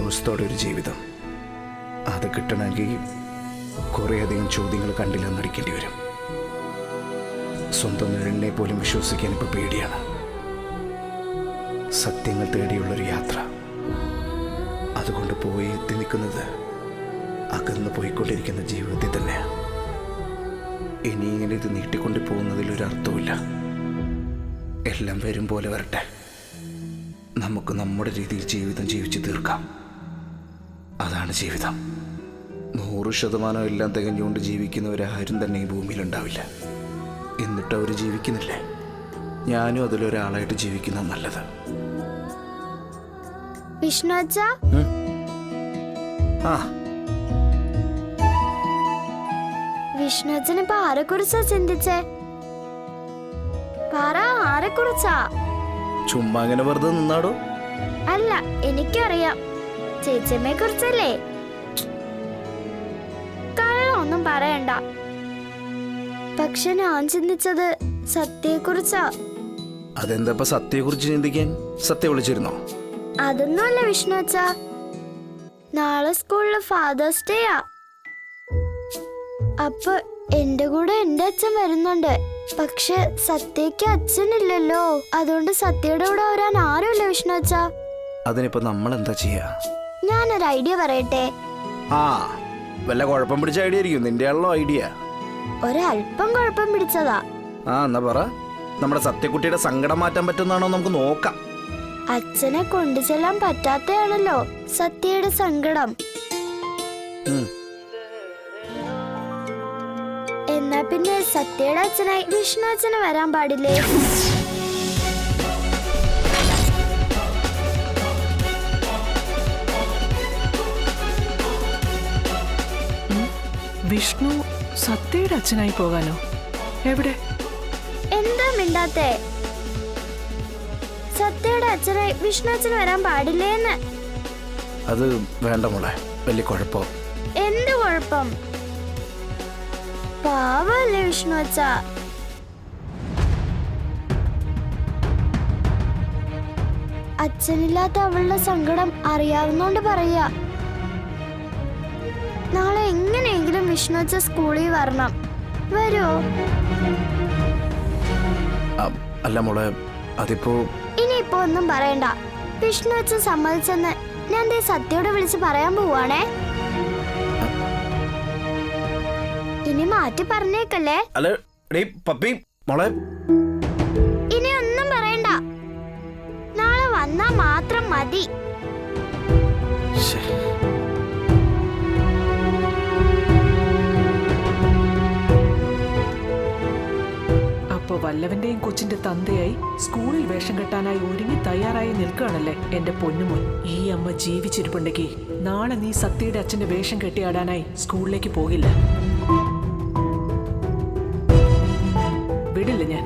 സന്തോഷത്തോടെ ഒരു ജീവിതം. അത് കിട്ടണമെങ്കിൽ കുറേയധികം ചോദ്യങ്ങൾ കണ്ടില്ലെന്ന് നടിക്കേണ്ടി വരും. സ്വന്തം നിഴലിനെ പോലും വിശ്വസിക്കാൻ ഇപ്പോൾ പേടിയാണ്. സത്യങ്ങൾ തേടിയുള്ളൊരു യാത്ര. അതുകൊണ്ട് പോയി എത്തി നിൽക്കുന്നത് അകന്ന് പോയിക്കൊണ്ടിരിക്കുന്ന ജീവിതത്തിൽ തന്നെയാണ്. ഇനി ഇങ്ങനെ ഇത് നീട്ടിക്കൊണ്ട് പോകുന്നതിലൊരർത്ഥവുമില്ല. എല്ലാം വരും പോലെ വരട്ടെ. നമുക്ക് നമ്മുടെ രീതിയിൽ ജീവിതം ജീവിച്ച് തീർക്കാം. അതാണ് ജീവിതം. 100% എല്ലാം തികഞ്ഞുകൊണ്ട് ജീവിക്കുന്നവരാരും തന്നെ ഈ ഭൂമിയിലുണ്ടാവില്ല. എന്നിട്ട് അവർ ജീവിക്കുന്നില്ലേ? ഞാനും അതിലൊരാളായിട്ട് ജീവിക്കുന്ന നല്ലത്. വിഷ്ണു അച്ഛാ, വിഷ്ണു അച്ഛൻ ഇപ്പൊ ആരെ കുറിച്ചാ ചിന്തിച്ചേ? പറ, ആരെ കുറിച്ചാ? ചുമ്മാ അങ്ങനെ വെറുതെ നിന്നാടോ? അല്ല, എനിക്കറിയാം, ചേച്ചിയമ്മയെ കുറിച്ചല്ലേ. കള്ളൊന്നും പറയണ്ട. പക്ഷെ ഞാൻ ചിന്തിച്ചത് സത്യയെ കുറിച്ചാ. അതെന്താ സത്യയെ കുറിച്ച് ചിന്തിക്കാൻ? സത്യം വിളിച്ചിരുന്നോ? അതൊന്നുമല്ല വിഷ്ണു അച്ഛാ. നാളെ സ്കൂളില് ഫാദേഴ്സ് ഡേയാ. അപ്പൊ എന്റെ കൂടെ എന്റെ അച്ഛൻ വരുന്നുണ്ട്. പക്ഷെ സത്യക്ക് അച്ഛനില്ലല്ലോ. അതുകൊണ്ട് സത്യയുടെ കൂടെ വരാൻ ആരുമില്ല വിഷ്ണു അച്ഛാ. അതിനിപ്പോ നമ്മൾ എന്താ ചെയ്യാ? ഞാനൊരു ഐഡിയ പറയട്ടെ. വല്ല കുഴപ്പം പിടിച്ച ഐഡിയ ആയിരിക്കും നിന്റെ ആണല്ലോ ഐഡിയ. ഒരല്പം കുഴപ്പം പിടിച്ചതാ. എന്നാ പറ. നമ്മുടെ സത്യക്കുട്ടിയുടെ സങ്കടം മാറ്റാൻ പറ്റുന്നാണോ നമുക്ക് നോക്കാം. അച്ഛനെ കൊണ്ടുചെല്ലാൻ പറ്റാത്തയാണല്ലോ സത്യയുടെ സങ്കടം. എന്നാ പിന്നെ സത്യയുടെ അച്ഛനായി വിഷ്ണു അച്ഛന് വരാൻ പാടില്ലേ? വിഷ്ണു സത്യയുടെ അച്ഛനായി പോകാനോ? എവിടെ? എന്താ മിണ്ടാത്തേ? സത്യയുടെ അച്ഛനായി വിഷ്ണു അച്ഛന് വരാൻ പാടില്ലേന്ന്. അത് വേണ്ട മോളെ, വലിയ കുഴപ്പം. എന്ത് കുഴപ്പം? പാവല്ലേ വിഷ്ണു അച്ഛാ. അച്ഛനില്ലാത്ത അവളുടെ സങ്കടം അറിയാവുന്നോണ്ട് പറയാ. നാളെ എങ്ങനെയെങ്കിലും വിഷ്ണു അച്ഛ സ്കൂളിൽ വരണം. വരുമോ? അല്ല മോളെ, അതിപ്പോ ഇനിയിപ്പോ ഒന്നും പറയണ്ട. വിഷ്ണു അച്ഛൻ സമ്മതിച്ചെന്ന് ഞാൻ ദേ സത്യയോട് വിളിച്ച് പറയാൻ പോവാണേ. ഇനി മാറ്റി പറഞ്ഞേക്കല്ലേ. പപ്പി മോളെ, ഇനി ഒന്നും പറയണ്ട. നാളെ വന്നാ മാത്രം മതി. അപ്പൊ വല്ലവന്റെയും കൊച്ചിന്റെ തന്തയായി സ്കൂളിൽ വേഷം കെട്ടാനായി ഒരുങ്ങി തയ്യാറായി നിൽക്കുകയാണല്ലേ എന്റെ പൊന്നുമോൻ. ഈ അമ്മ ജീവിച്ചിരിപ്പുണ്ടെങ്കിൽ നാളെ നീ സത്യയുടെ അച്ഛന്റെ വേഷം കെട്ടിയാടാനായി സ്കൂളിലേക്ക് പോകില്ല. വിടില്ല ഞാൻ.